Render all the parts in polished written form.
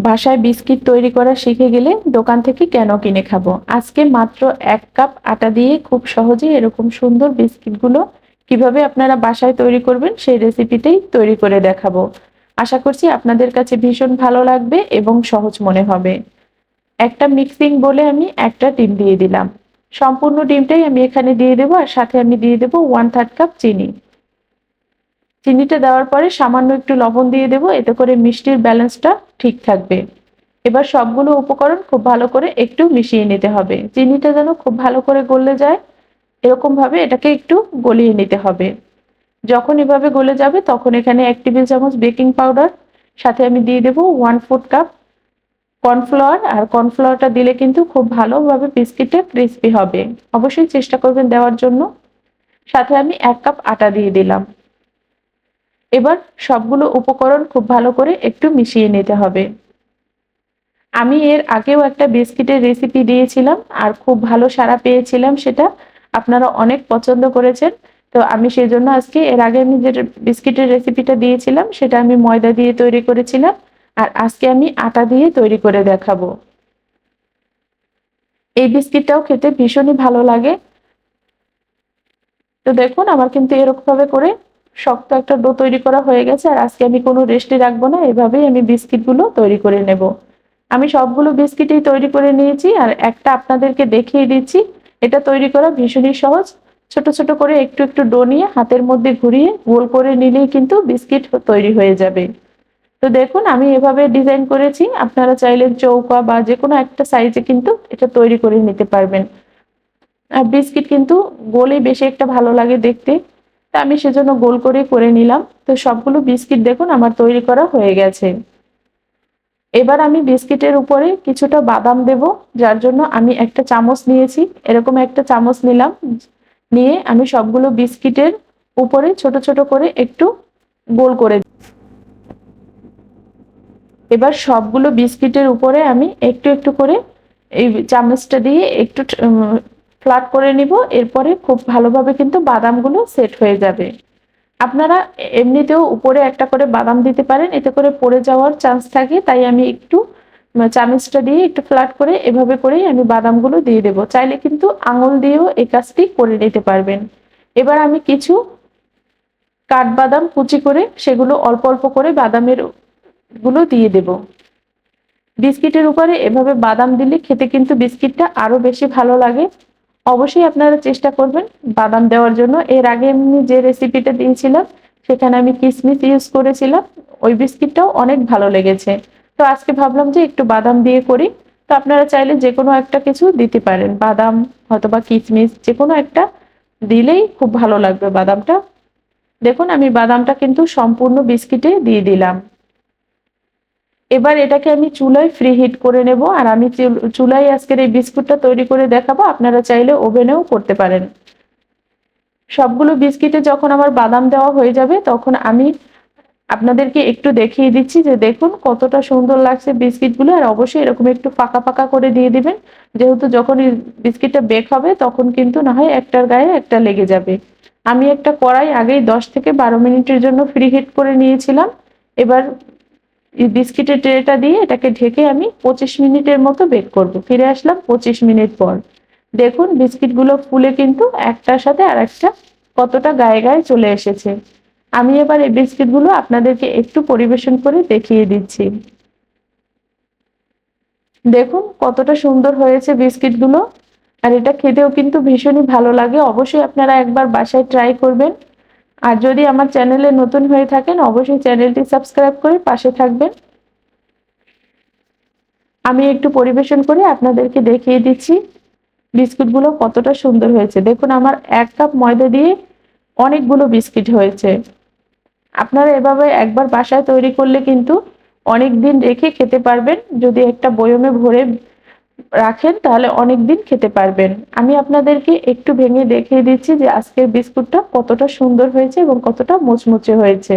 বাসায় বিস্কিট তৈরি করা শিখে গেলে দোকান থেকে কেন কিনে খাবো। আজকে মাত্র 1 কাপ আটা দিয়ে খুব সহজেই এরকম সুন্দর বিস্কিটগুলো কিভাবে আপনারা বাসায় তৈরি করবেন সেই রেসিপিটাই তৈরি করে দেখাবো। আশা করছি আপনাদের কাছে ভীষণ ভালো লাগবে এবং সহজ মনে হবে। একটা মিক্সিং বলে আমি একটা ডিম দিয়ে দিলাম। সম্পূর্ণ ডিমটাই আমি এখানে দিয়ে দেবো, আর সাথে আমি দিয়ে দেবো 1/3 কাপ চিনি। চিনিটা দেওয়ার পরে সামান্য একটু লবণ দিয়ে দেবো, এতে করে মিষ্টির ব্যালেন্সটা ঠিক থাকবে। এবার সবগুলো উপকরণ খুব ভালো করে একটু মিশিয়ে নিতে হবে। চিনিটা যেন খুব ভালো করে গলে যায়, এরকম ভাবে এটাকে একটু গলিয়ে নিতে হবে। যখন এভাবে গলে যাবে তখন এখানে 1 টেবিল চামচ বেকিং পাউডার, সাথে আমি দিয়ে দেবো 1/4 কাপ কর্নফ্লাওয়ার। আর কর্নফ্লাওয়ারটা দিলে কিন্তু খুব ভালোভাবে বিস্কিটটা ক্রিস্পি হবে। অবশ্যই চেষ্টা করবেন দেওয়ার জন্য। সাথে আমি 1 কাপ আটা দিয়ে দিলাম। এবার সবগুলো উপকরণ খুব ভালো করে একটু মিশিয়ে নিতে হবে। আমি এর আগেও একটা বিস্কিটের রেসিপি দিয়েছিলাম আর খুব ভালো সাড়া পেয়েছিলাম, সেটা আপনারা অনেক পছন্দ করেছেন। তো আমি সেজন্য আজকে এর আগে আমি যে বিস্কিটের রেসিপিটা দিয়েছিলাম সেটা আমি ময়দা দিয়ে তৈরি করেছিলাম, আর আজকে আমি আটা দিয়ে তৈরি করে দেখাবো। এই বিস্কিটটাও খেতে ভীষণই ভালো লাগে। তো দেখুন আমার কিন্তু এরকম ভাবে করে শক্ত একটা ডো তৈরি করা হয়ে গেছে, আর আজকে আমি কোনো রেস্টে রাখবো না, এভাবেই আমি বিস্কিটগুলো তৈরি করে নেব। আমি সবগুলো বিস্কিটই তৈরি করে নিয়েছি, আর একটা আপনাদেরকে দেখিয়ে দিচ্ছি। এটা তৈরি করা ভীষণই সহজ। ছোট ছোট করে একটু একটু ডো নিয়ে হাতের মধ্যে ঘুরিয়ে গোল করে নিলেই কিন্তু বিস্কিট তৈরি হয়ে যাবে। তো দেখুন আমি এভাবে ডিজাইন করেছি, আপনারা চাইলে চৌকা বা যে কোনো একটা সাইজে কিন্তু এটা তৈরি করে নিতে পারবেন। আর বিস্কিট কিন্তু গোলে বেশি একটা ভালো লাগে দেখতে, তা আমি সেজন্য গোল করে নিলাম। তো সবগুলো বিস্কিট দেখুন আমার তৈরি করা হয়ে গেছে। এবার আমি বিস্কিটের উপরে কিছুটা বাদাম দেব, যার জন্য আমি একটা চামচ নিয়েছি, এরকম একটা চামচ নিলাম। নিয়ে আমি সবগুলো বিস্কিটের উপরে ছোট ছোট করে একটু গোল করে, এবার সবগুলো বিস্কিটের উপরে আমি একটু একটু করে এই চামচটা দিয়ে একটু ফ্ল্যাট করে নিব। এরপরে খুব ভালোভাবে কিন্তু বাদামগুলো সেট হয়ে যাবে। আপনারা এমনিতেও উপরে একটা করে বাদাম দিতে পারেন, এতে করে পড়ে যাওয়ার চান্স থাকে, তাই আমি একটু চামচটা দিয়ে একটু ফ্ল্যাট করে এভাবে করেই আমি বাদামগুলো দিয়ে দেব। চাইলে কিন্তু আঙুল দিয়েও এই কাজটি করে নিতে পারবেন। এবার আমি কিছু কাঠবাদাম কুচি করে সেগুলো অল্প অল্প করে বাদামের গুলো দিয়ে দেব। বিস্কিটের উপরে এভাবে বাদাম দিলে খেতে কিন্তু বিস্কিটটা আরো বেশি ভালো লাগে। অবশ্যই আপনারা চেষ্টা করবেন বাদাম দেওয়ার জন্য। এর আগে আমি যে রেসিপিটা দিয়েছিলাম সেখানে আমি কিশমিশ ইউজ করেছিলাম, ওই বিস্কিটটাও অনেক ভালো লেগেছে। তো আজকে ভাবলাম যে একটু বাদাম দিয়ে করি। তো আপনারা চাইলে যে কোনো একটা কিছু দিতে পারেন, বাদাম অথবা কিশমিশ যে কোনো একটা দিলেই খুব ভালো লাগবে বাদামটা। দেখুন আমি বাদামটা কিন্তু সম্পূর্ণ বিস্কিটে দিয়ে দিলাম। এবার এটাকে আমি চুলায় ফ্রি হিট করে নেব, আর আমি চুলায় আজকের এই বিস্কুটটা তৈরি করে দেখাবো। আপনারা চাইলে ওভেনেও করতে পারেন। সবগুলো বিস্কিটে যখন আমার বাদাম দেওয়া হয়ে যাবে তখন আমি আপনাদেরকে একটু দেখিয়ে দিচ্ছি যে দেখুন কতটা সুন্দর লাগছে বিস্কিটগুলো। আর অবশ্যই এরকম একটু ফাঁকা ফাঁকা করে দিয়ে দিবেন, যেহেতু যখন এই বিস্কিটটা বেক হবে তখন কিন্তু না হয় একটার গায়ে একটা লেগে যাবে। আমি একটা কড়াই আগেই 10 থেকে 12 মিনিটের জন্য ফ্রি হিট করে নিয়েছিলাম। এবার এই বিস্কিটের ট্রেটা দিয়ে এটাকে ঢেকে আমি 25 মিনিটের মতো বেক করব। ফিরে আসলাম 25 মিনিট পর। দেখুন বিস্কিটগুলো ফুলে কিন্তু একটার সাথে আরেকটা কতটা গায়ে গায়ে চলে এসেছে। আমি এবার এই বিস্কিটগুলো আপনাদেরকে একটু পরিবেশন করে দেখিয়ে দিচ্ছি। দেখুন কতটা সুন্দর হয়েছে বিস্কিটগুলো, আর এটা খেতেও কিন্তু ভীষণই ভালো লাগে। অবশ্যই আপনারা একবার বাসায় ট্রাই করবেন। আর যদি আমার চ্যানেলে নতুন হয়ে থাকেন অবশ্যই চ্যানেলটি সাবস্ক্রাইব করে পাশে থাকবেন। আমি একটু পরিবেশন করে আপনাদেরকে দেখিয়ে দিচ্ছি বিস্কুটগুলো কতটা সুন্দর হয়েছে। দেখুন আমার 1 কাপ ময়দা দিয়ে অনেকগুলো বিস্কিট হয়েছে। আপনারা এভাবে একবার বাসায় তৈরি করলে কিন্তু অনেক দিন রেখে খেতে পারবেন। যদি একটা বয়মে ভরে রাখেন তাহলে অনেক দিন খেতে পারবেন। আমি আপনাদেরকে একটু ভেঙে দেখিয়ে দিচ্ছি যে আজকের বিস্কুটটা কতটা সুন্দর হয়েছে এবং কতটা মুচমুচে হয়েছে।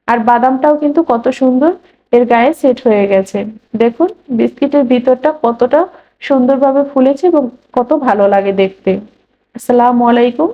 আর বাদামটাও কিন্তু কত সুন্দর এর গায়ে সেট হয়ে গেছে। দেখুন বিস্কিটের ভিতরটা কতটা সুন্দরভাবে ফুলেছে এবং কত ভালো লাগে দেখতে। আসসালামু আলাইকুম।